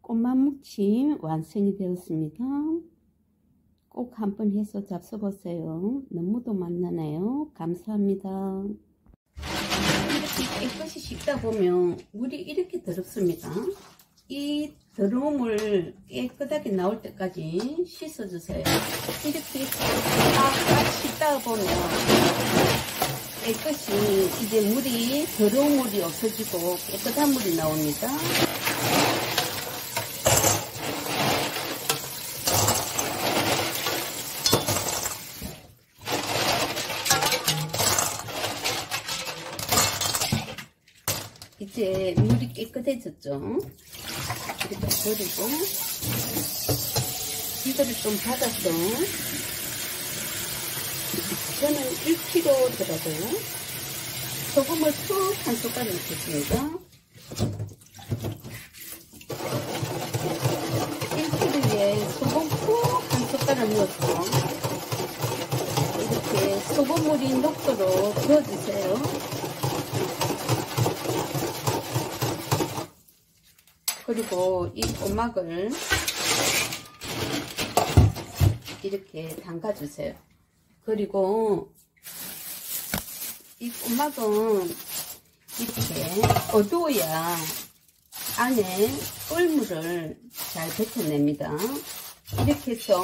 꽃만 무침 완성이 되었습니다. 꼭 한번 해서 잡숴보세요. 너무도 맛나네요. 감사합니다. 이렇게 깨끗이 씻다 보면 물이 이렇게 더럽습니다. 이 더러움을 깨끗하게 나올 때까지 씻어주세요. 이렇게 딱 씻다 보면 깨끗이 이제 물이 더러운 물이 없어지고 깨끗한 물이 나옵니다. 이제 물이 깨끗해졌죠. 이렇게 버리고 이거를 좀 받아서 저는 1kg더라고요. 소금을 푹 한 숟가락 넣겠습니다. 1kg에 소금 푹 한 숟가락 넣어서 이렇게 소금물이 녹도록 부어주세요. 그리고 이 꼬막을 이렇게 담가주세요. 그리고 이 꼬막은 이렇게 어두워야 안에 꿀물을 잘 뱉어냅니다. 이렇게 해서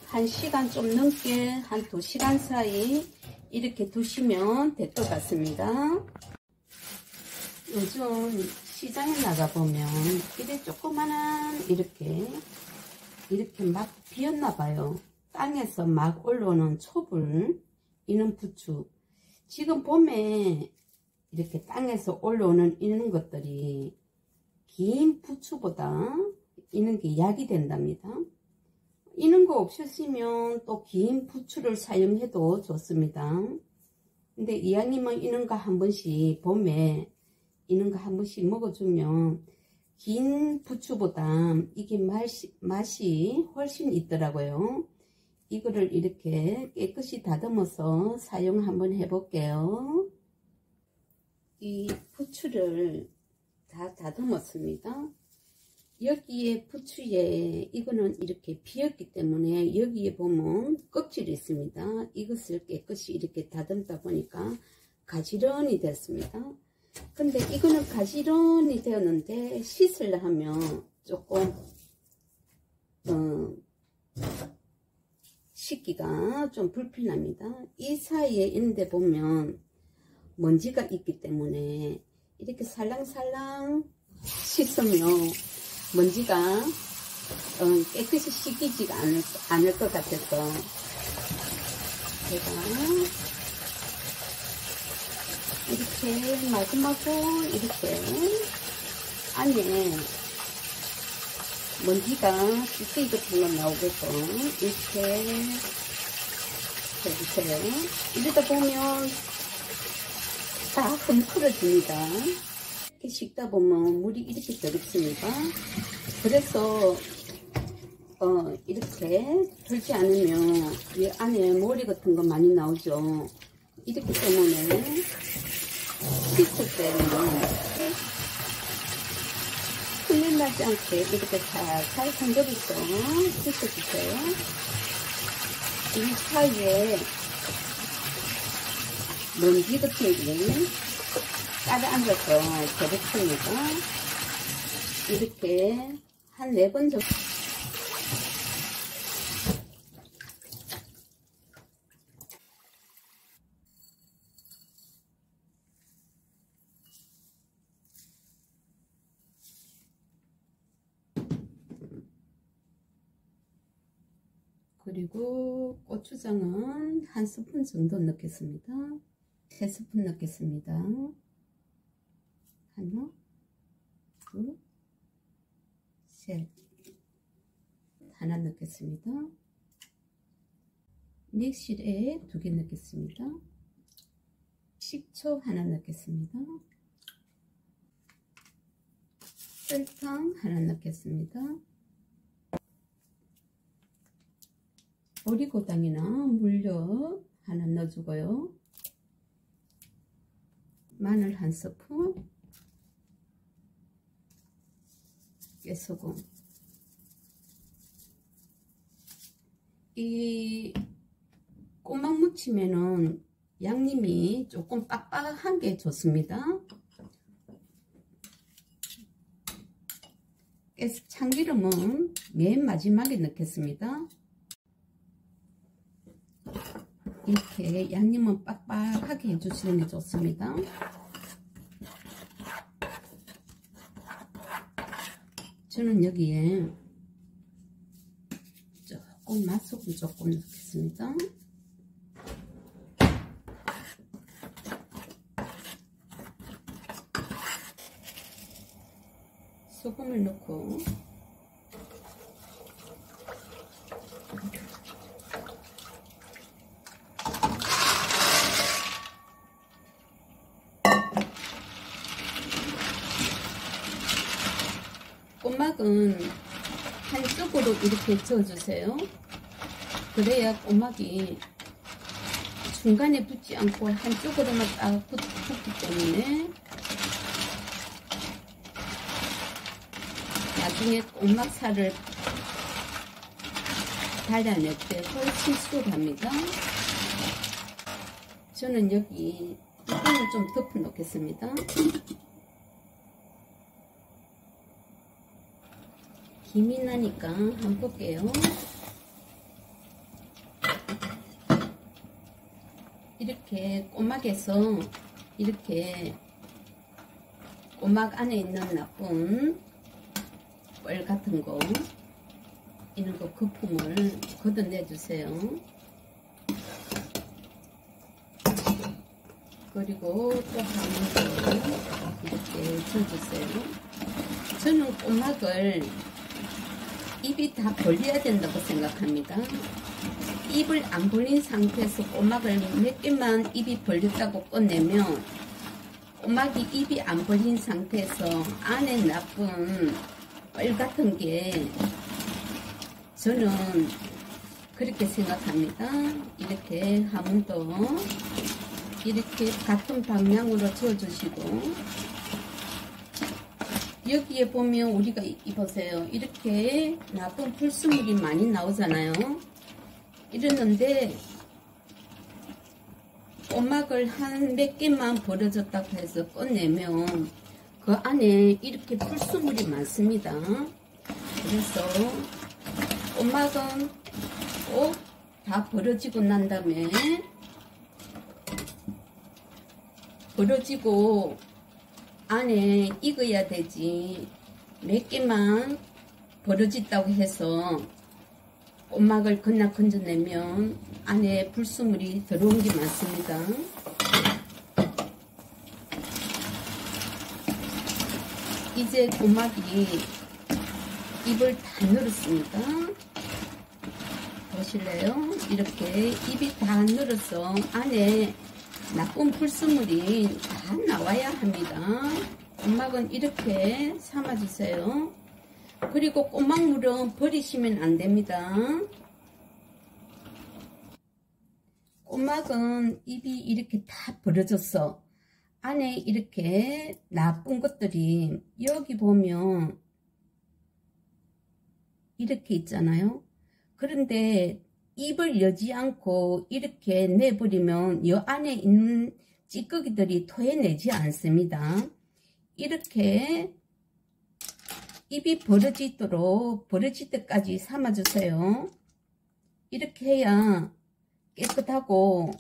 1시간 좀 넘게 한 2시간 사이 이렇게 두시면 될 것 같습니다. 요즘 시장에 나가보면 이래 조그만한 이렇게 막 비었나봐요. 땅에서 막 올라오는 촛불, 이런 부추. 지금 봄에 이렇게 땅에서 올라오는 이런 것들이 긴 부추보다 이런 게 약이 된답니다. 이런 거 없으시면 또 긴 부추를 사용해도 좋습니다. 근데 이왕이면 이런 거 한 번씩 봄에 이런 거 한 번씩 먹어주면 긴 부추보다 이게 맛이 훨씬 있더라고요. 이거를 이렇게 깨끗이 다듬어서 사용 한번 해볼게요. 이 부추를 다 다듬었습니다. 여기에 부추에 이거는 이렇게 비었기 때문에 여기에 보면 껍질이 있습니다. 이것을 깨끗이 이렇게 다듬다 보니까 가지런히 됐습니다. 근데 이거는 가지런히 되었는데 씻으려 하면 조금 씻기가 좀 불편합니다. 이 사이에 있는데 보면 먼지가 있기 때문에 이렇게 살랑살랑 씻으면 먼지가 깨끗이 씻기지가 않을 것 같아서 제가 이렇게 마구마구 이렇게 안에 먼지가 찌꺼기 같은 거 나오게끔 이렇게 해주세요. 이러다 보면 다 뭉클어집니다. 이렇게 씻다 보면 물이 이렇게 더럽습니다. 그래서 이렇게 털지 않으면 이 안에 모래 같은 거 많이 나오죠. 이렇기 때문에 씻을 때는 큰일 나지 않게 이렇게 살살 건드려서 씻어주세요. 이 사이에 먼지 같은 게 따라앉아서 더럽습니다. 이렇게 한 4번 정도. 그리고 고추장은 1스푼 정도 넣겠습니다. 3스푼 넣겠습니다. 하나, 둘, 셋. 하나 넣겠습니다. 믹실에 2개 넣겠습니다. 식초 하나 넣겠습니다. 설탕 하나 넣겠습니다. 오리고당이나 물엿 하나 넣어주고요. 마늘 1스푼, 깨소금 이 꼬막 무치면은 양념이 조금 빡빡한 게 좋습니다. 그래서 참기름은 맨 마지막에 넣겠습니다. 이렇게 양념은 빡빡하게 해주시는 게 좋습니다. 저는 여기에 조금 맛소금 조금 넣겠습니다. 소금을 넣고 꼬막은 한쪽으로 이렇게 저어주세요. 그래야 꼬막이 중간에 붙지 않고 한쪽으로만 딱 붙기 때문에 나중에 꼬막살을 달아낼 때 훨씬 수월합니다. 저는 여기 이거는 좀 덮어 놓겠습니다. 김이 나니까 한번 볼게요. 이렇게 꼬막에서 이렇게 꼬막 안에 있는 나쁜 뻘 같은 거 이런 거 거품을 걷어내 주세요. 그리고 또 한 번 이렇게 줘주세요. 저는 꼬막을 입이 다 벌려야 된다고 생각합니다. 입을 안 벌린 상태에서 꼬막을 몇 개만 입이 벌렸다고 꺼내면 꼬막이 입이 안 벌린 상태에서 안에 나쁜 뻘 같은 게 저는 그렇게 생각합니다. 이렇게 한 번 더 이렇게 같은 방향으로 저어주시고 여기에 보면 우리가 보세요. 이렇게 나쁜 불순물이 많이 나오잖아요. 이러는데 꼬막을 한 몇 개만 벌어졌다고 해서 꺼내면 그 안에 이렇게 불순물이 많습니다. 그래서 꼬막은 꼭 다 벌어지고 난 다음에 벌어지고 안에 익어야 되지 몇 개만 벌어졌다고 해서 꼬막을 그냥 건져내면 안에 불순물이 들어온 게 많습니다. 이제 꼬막이 입을 다 늘었습니다. 보실래요? 이렇게 입이 다 늘어서 안에 나쁜 불순물이 다 나와야 합니다. 꼬막은 이렇게 삶아주세요. 그리고 꼬막물은 버리시면 안 됩니다. 꼬막은 입이 이렇게 다 벌어졌어. 안에 이렇게 나쁜 것들이 여기 보면 이렇게 있잖아요. 그런데 입을 여지 않고 이렇게 내버리면 이 안에 있는 찌꺼기들이 토해내지 않습니다. 이렇게 입이 벌어지도록 벌어질 때까지 삶아주세요. 이렇게 해야 깨끗하고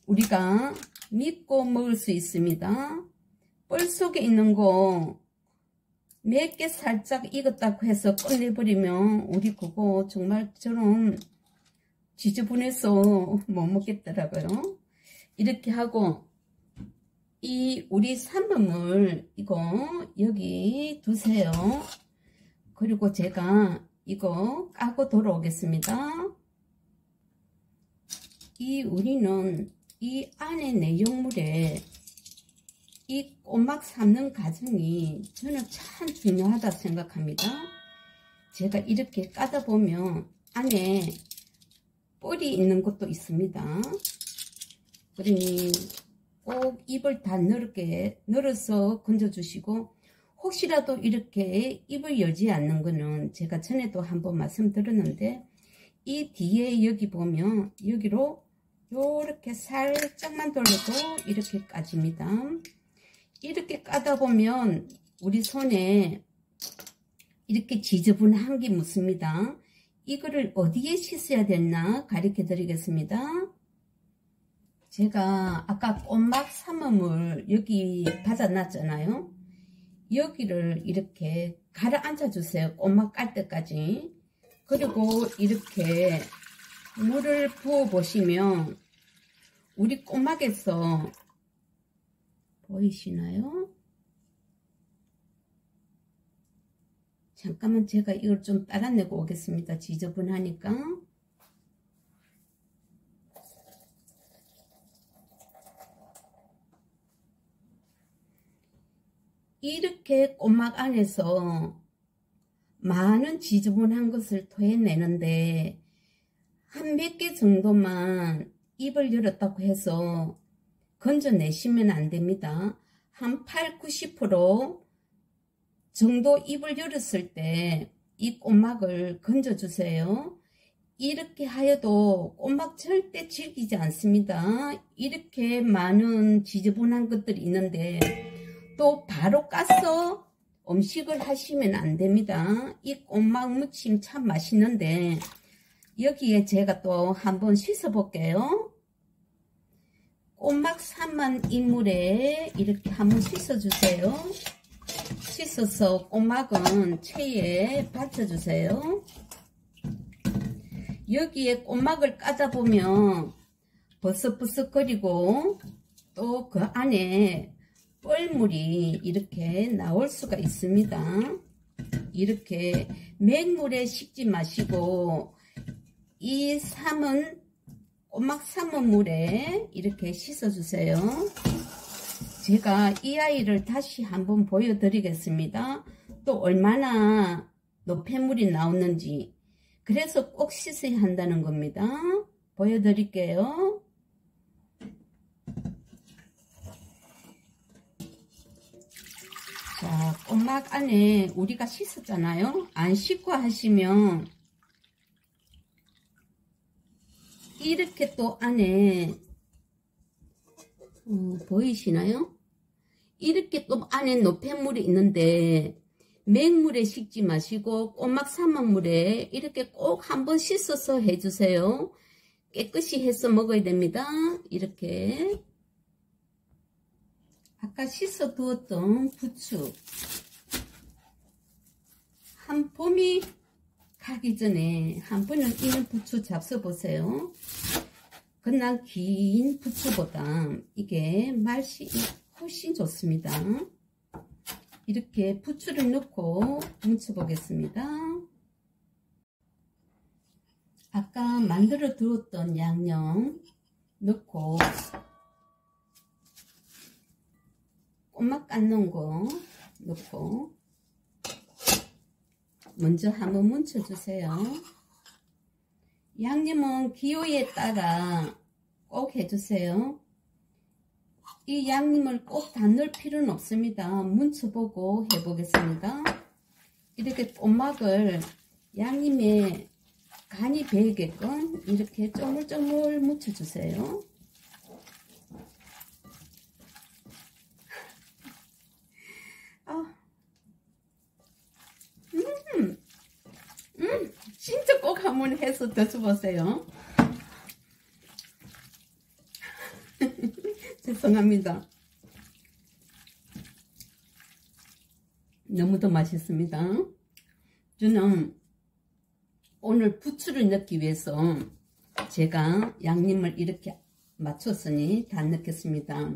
우리가 믿고 먹을 수 있습니다. 뻘 속에 있는 거 몇 개 살짝 익었다고 해서 꺼내버리면 우리 그거 정말 저는 지저분해서 못 먹겠더라고요. 이렇게 하고 이 우리 삶음을 이거 여기 두세요. 그리고 제가 이거 까고 돌아오겠습니다. 우리는 이 안에 내용물에 이 꼬막 삶는 과정이 저는 참 중요하다 생각합니다. 제가 이렇게 까다 보면 안에 뿔이 있는 것도 있습니다. 그러니 꼭 입을 다 넓게 늘어서 건져주시고, 혹시라도 이렇게 입을 열지 않는 거는 제가 전에도 한번 말씀드렸는데 이 뒤에 여기 보면 여기로 요렇게 살짝만 돌려도 이렇게 까집니다. 이렇게 까다 보면 우리 손에 이렇게 지저분한 게 묻습니다. 이거를 어디에 씻어야 되나 가르쳐 드리겠습니다. 제가 아까 꼬막 삶은 여기 받아놨잖아요. 여기를 이렇게 가라앉아 주세요. 꼬막 깔 때까지. 그리고 이렇게 물을 부어 보시면 우리 꼬막에서 보이시나요? 잠깐만 제가 이걸 좀 따라내고 오겠습니다. 지저분하니까. 이렇게 꼬막 안에서 많은 지저분한 것을 토해내는데 한 몇 개 정도만 입을 열었다고 해서 건져내시면 안 됩니다. 한 8, 90% 정도 입을 열었을 때 이 꼬막을 건져주세요. 이렇게 하여도 꼬막 절대 질기지 않습니다. 이렇게 많은 지저분한 것들이 있는데 또 바로 까서 음식을 하시면 안 됩니다. 이 꼬막 무침 참 맛있는데 여기에 제가 또 한번 씻어 볼게요. 꼬막 삶은 이 물에 이렇게 한번 씻어 주세요. 씻어서 꼬막은 체에 받쳐주세요. 여기에 꼬막을 까다 보면 버석버석거리고 또 그 안에 뻘물이 이렇게 나올 수가 있습니다. 이렇게 맹물에 씻지 마시고 이 삶은 꼬막 삶은 물에 이렇게 씻어 주세요. 제가 이 아이를 다시 한번 보여드리겠습니다. 또 얼마나 노폐물이 나오는지. 그래서 꼭 씻어야 한다는 겁니다. 보여드릴게요. 자, 꼬막 안에 우리가 씻었잖아요. 안 씻고 하시면 이렇게 또 안에 보이시나요? 이렇게 또 안에 노폐물이 있는데 맹물에 씻지 마시고 꼬막 삶은 물에 이렇게 꼭 한번 씻어서 해주세요. 깨끗이 해서 먹어야 됩니다. 이렇게 아까 씻어 두었던 부추 한 봄이 가기 전에 한 번은 이 부추 잡숴 보세요. 그냥 긴 부추보다 이게 맛이 훨씬 좋습니다. 이렇게 부추를 넣고 뭉쳐 보겠습니다. 아까 만들어 두었던 양념 넣고 꼬막 깎는 거 넣고 먼저 한번 뭉쳐 주세요. 양념은 기호에 따라 꼭 해주세요. 이 양념을 꼭 다 넣을 필요는 없습니다. 뭉쳐보고 해보겠습니다. 이렇게 꼬막을 양념에 간이 배게끔 이렇게 쪼물쪼물 뭉쳐주세요. 진짜 꼭 한번 해서 드셔보세요. 죄송합니다. 너무도 맛있습니다. 저는 오늘 부추를 넣기 위해서 제가 양념을 이렇게 맞췄으니 다 넣겠습니다.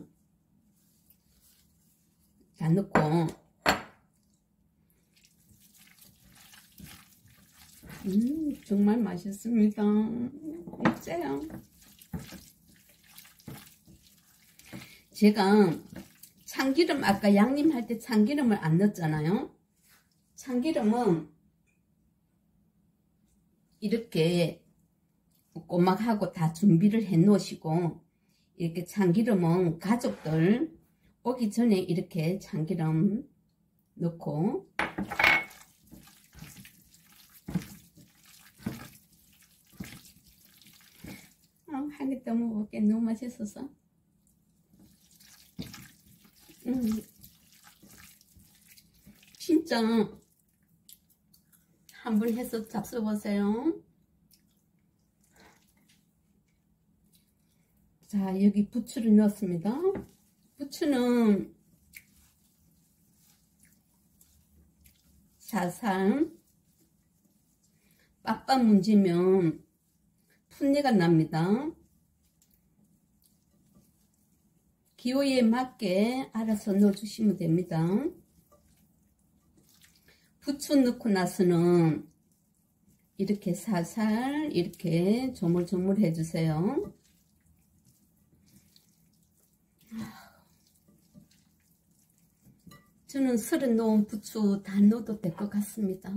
다 넣고 정말 맛있습니다. 진짜요. 제가 참기름 아까 양념할 때 참기름을 안 넣었잖아요. 참기름은 이렇게 꼬막하고 다 준비를 해 놓으시고 이렇게 참기름은 가족들 오기 전에 이렇게 참기름 넣고 맛있어서. 진짜 한번 해서 잡숴보세요. 자, 여기 부추를 넣었습니다. 부추는 살살 빡빡 문지면 풋내가 납니다. 기호에 맞게 알아서 넣어주시면 됩니다. 부추 넣고 나서는 이렇게 살살 이렇게 조물조물 해주세요. 저는 썰어 놓은 부추 다 넣어도 될 것 같습니다.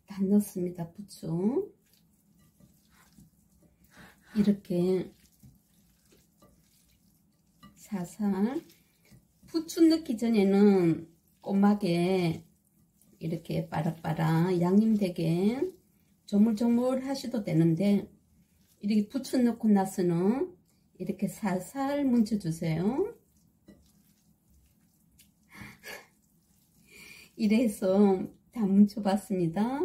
다 넣었습니다. 부추 이렇게 살살. 부추 넣기 전에는 꼬막에 이렇게 빠락빠락 양념되게 조물조물 하셔도 되는데, 이렇게 부추 넣고 나서는 이렇게 살살 뭉쳐주세요. 이래서 다 뭉쳐봤습니다.